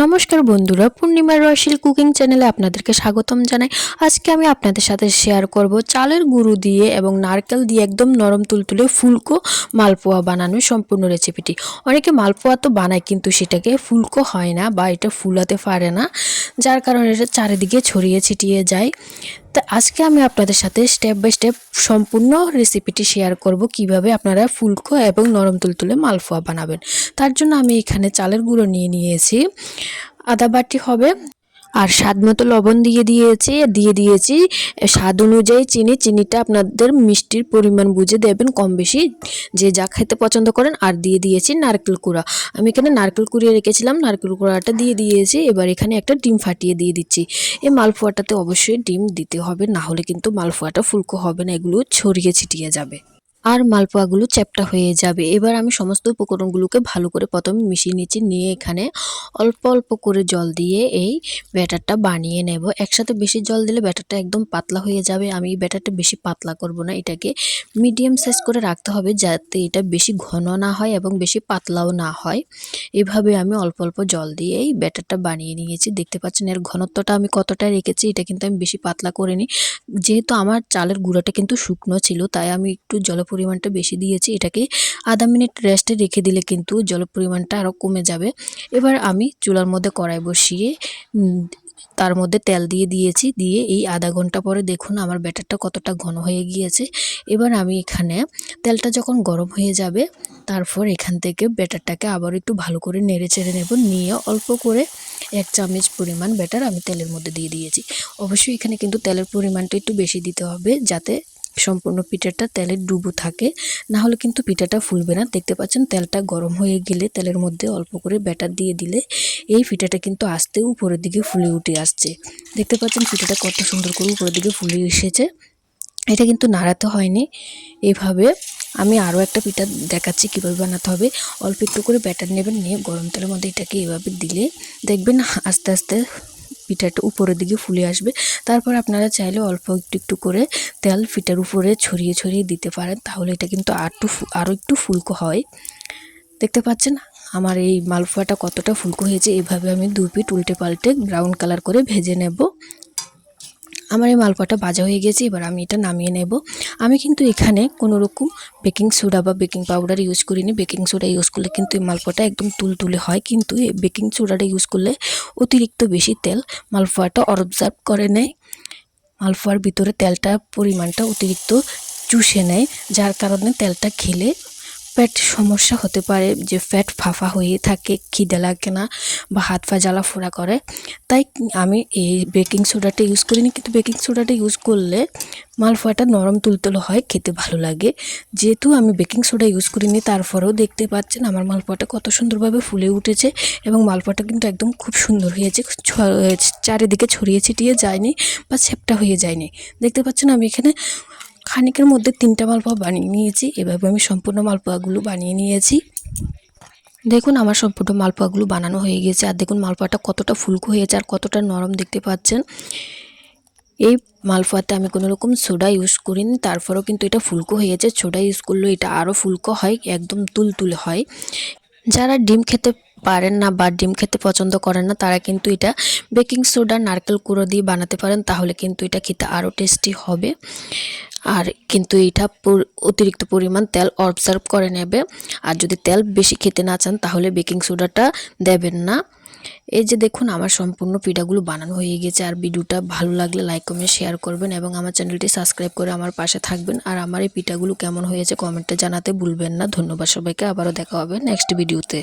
নমস্কার বন্ধুরা, পূর্ণিমার রয়্যাল কুকিং চ্যানেলে আপনাদেরকে স্বাগতম জানাই। আজকে আমি আপনাদের সাথে শেয়ার করব চালের গুঁড়ো দিয়ে এবং নারকেল দিয়ে একদম নরম তুলতুলে ফুলকো মালপোয়া বানানোর সম্পূর্ণ রেসিপিটি। অনেকে মালপোয়া তো বানায় কিন্তু সেটাকে ফুলকো হয় না বা এটা ফুলাতে পারে না, যার কারণে এটা চারিদিকে ছড়িয়ে ছিটিয়ে যায়। তো আজকে আমি আপনাদের সাথে স্টেপ বাই স্টেপ সম্পূর্ণ রেসিপিটি শেয়ার করব কিভাবে আপনারা ফুলকো এবং নরম তুলতুলে মালপোয়া বানাবেন। তার জন্য আমি এখানে চালের গুঁড়ো নিয়েছি আধা বাটি হবে, আর স্বাদ মতো লবণ দিয়ে দিয়েছি স্বাদ অনুযায়ী চিনিটা আপনাদের মিষ্টির পরিমাণ বুঝে দেবেন, কম বেশি যে যা খেতে পছন্দ করেন। আর দিয়ে দিয়েছি নারকেল কুড়া, আমি এখানে নারকেল কুড়িয়ে রেখেছিলাম, নারকেল কুড়াটা দিয়ে দিয়েছি। এবার এখানে একটা ডিম ফাটিয়ে দিয়ে দিচ্ছি। এই মালপোয়াটাতে অবশ্যই ডিম দিতে হবে, না হলে কিন্তু মালপোয়াটা ফুলকো হবে না, এগুলো ছড়িয়ে ছিটিয়ে যাবে আর মালপোয়াগুলো চ্যাপ্টা হয়ে যাবে। এবার আমি সমস্ত উপকরণগুলোকে ভালো করে প্রথমে মিশিয়ে নিয়ে এখানে অল্প অল্প করে জল দিয়ে এই ব্যাটারটা বানিয়ে নেব। একসাথে বেশি জল দিলে ব্যাটারটা একদম পাতলা হয়ে যাবে। আমি এই ব্যাটারটা বেশি পাতলা করব না, এটাকে মিডিয়াম সাইজ করে রাখতে হবে যাতে এটা বেশি ঘন না হয় এবং বেশি পাতলাও না হয়। এভাবে আমি অল্প অল্প জল দিয়ে এই ব্যাটারটা বানিয়ে নিয়েছি। দেখতে পাচ্ছেন এর ঘনত্বটা আমি কতটা রেখেছি, এটা কিন্তু আমি বেশি পাতলা করিনি। যেহেতু আমার চালের গুঁড়োটা কিন্তু শুকনো ছিল, তাই আমি একটু জলের পরিমাণটা বেশি দিয়েছি। এটাকে আধা মিনিট রেস্টে রেখে দিলে কিন্তু জলের পরিমাণটা আরও কমে যাবে। এবার আমি চুলার মধ্যে কড়াই বসিয়ে তার মধ্যে তেল দিয়েছি। এই আধা ঘন্টা পরে দেখুন আমার ব্যাটারটা কতটা ঘন হয়ে গিয়েছে। এবার আমি এখানে তেলটা যখন গরম হয়ে যাবে, তারপর এখান থেকে ব্যাটারটাকে আবার একটু ভালো করে নেড়ে চেড়ে নেব। নিয়ে অল্প করে 1 চামচ পরিমাণ ব্যাটার আমি তেলের মধ্যে দিয়ে দিয়েছি। অবশ্যই এখানে কিন্তু তেলের পরিমাণটা একটু বেশি দিতে হবে, যাতে সম্পূর্ণ পিঠাটা তেলে ডুবো থাকে, না হলে কিন্তু পিঠাটা ফুলবে না। দেখতে পাচ্ছেন তেলটা গরম হয়ে গেলে তেলের মধ্যে অল্প করে ব্যাটার দিয়ে দিলে এই পিঠাটা কিন্তু আস্তে উপরের দিকে ফুলে উঠে আসছে। দেখতে পাচ্ছেন পিঠাটা কত সুন্দর করে উপরের দিকে ফুলে এসেছে। এটা কিন্তু নাড়াতে হয়নি। এইভাবে আমি আরও একটা পিঠা দেখাচ্ছি কীভাবে বানাতে হবে। অল্প একটু করে ব্যাটার নেবেন, নিয়ে গরম তেলের মধ্যে এটাকে এভাবে দিলে দেখবেন আস্তে আস্তে পিঠাটা উপরের দিকে ফুলে আসবে। তারপর আপনারা চাইলে অল্প একটু করে তেল পিঠার উপরে ছড়িয়ে দিতে পারেন, তাহলে এটা কিন্তু আরও একটু ফুলকো হয়। দেখতে পাচ্ছেন আমার এই মালপোয়াটা কতটা ফুলকো হয়েছে। এভাবে আমি 2 পিঠ উল্টে পাল্টে ব্রাউন কালার করে ভেজে নেব। আমার এই মালপোয়াটা ভাজা হয়ে গেছে, এবার আমি এটা নামিয়ে নেব। আমি কিন্তু এখানে কোনো রকম বেকিং সোডা বা বেকিং পাউডার ইউজ করিনি। বেকিং সোডা ইউজ করলে কিন্তু এই মালপোয়াটা একদম তুলতুলে হয়, কিন্তু এই বেকিং সোডাটা ইউজ করলে অতিরিক্ত বেশি তেল মালপোয়াটা অবজার্ভ করে নেয়। মালপোয়ার ভিতরে তেলটা পরিমাণটা অতিরিক্ত চুষে নেয়, যার কারণে তেলটা খেলে পেট সমস্যা হতে পারে, যে পেট ফাঁপা হয়ে থাকে, খিদে লাগে না বা হাত পা জ্বালা ফোড়া করে। তাই আমি এই বেকিং সোডাটা ইউজ করিনি, কিন্তু বেকিং সোডাটা ইউজ করলে মালপোয়াটা নরম তুলতুলে হয়, খেতে ভালো লাগে। যেহেতু আমি বেকিং সোডা ইউজ করিনি, তারপরেও দেখতে পাচ্ছেন আমার মালপোয়াটা কত সুন্দরভাবে ফুলে উঠেছে এবং মালপোয়াটা কিন্তু একদম খুব সুন্দর হয়েছে, চারিদিকে ছড়িয়ে ছিটিয়ে যায়নি বা চ্যাপ্টা হয়ে যায়নি। দেখতে পাচ্ছেন আমি এখানে খানিকের মধ্যে 3টা মালপোয়া বানিয়ে নিয়েছি। এভাবে আমি সম্পূর্ণ মালপোয়াগুলো বানিয়ে নিয়েছি। দেখুন আমার সম্পূর্ণ মালপোয়াগুলো বানানো হয়ে গেছে, আর দেখুন মালপোয়াটা কতটা ফুলকো হয়েছে আর কতটা নরম দেখতে পাচ্ছেন। এই মালপোয়াতে আমি কোনো রকম সোডা ইউজ করিনি, তারপরেও কিন্তু এটা ফুলকো হয়েছে। সোডা ইউজ করলে এটা আরও ফুলকো হয়, একদম তুলতুলে হয়। যারা ডিম খেতে পারেন না বা ডিম খেতে পছন্দ করেন না, তারা কিন্তু এটা বেকিং সোডা নারকেল কুড়ো দিয়ে বানাতে পারেন, তাহলে কিন্তু এটা খেতে আরও টেস্টি হবে। আর কিন্তু এটা অতিরিক্ত পরিমাণ তেল অবজার্ভ করে নেবে। আর যদি তেল বেশি খেতে না চান, তাহলে বেকিং সোডাটা দেবেন না। এই যে দেখুন আমার সম্পূর্ণ পিঠাগুলো বানানো হয়ে গেছে। আর ভিডিওটা ভালো লাগলে লাইক কমেন্ট শেয়ার করবেন এবং আমার চ্যানেলটি সাবস্ক্রাইব করে আমার পাশে থাকবেন। আর আমার এই পিঠাগুলো কেমন হয়েছে কমেন্টে জানাতে ভুলবেন না। ধন্যবাদ সবাইকে, আবারও দেখা হবে নেক্সট ভিডিওতে।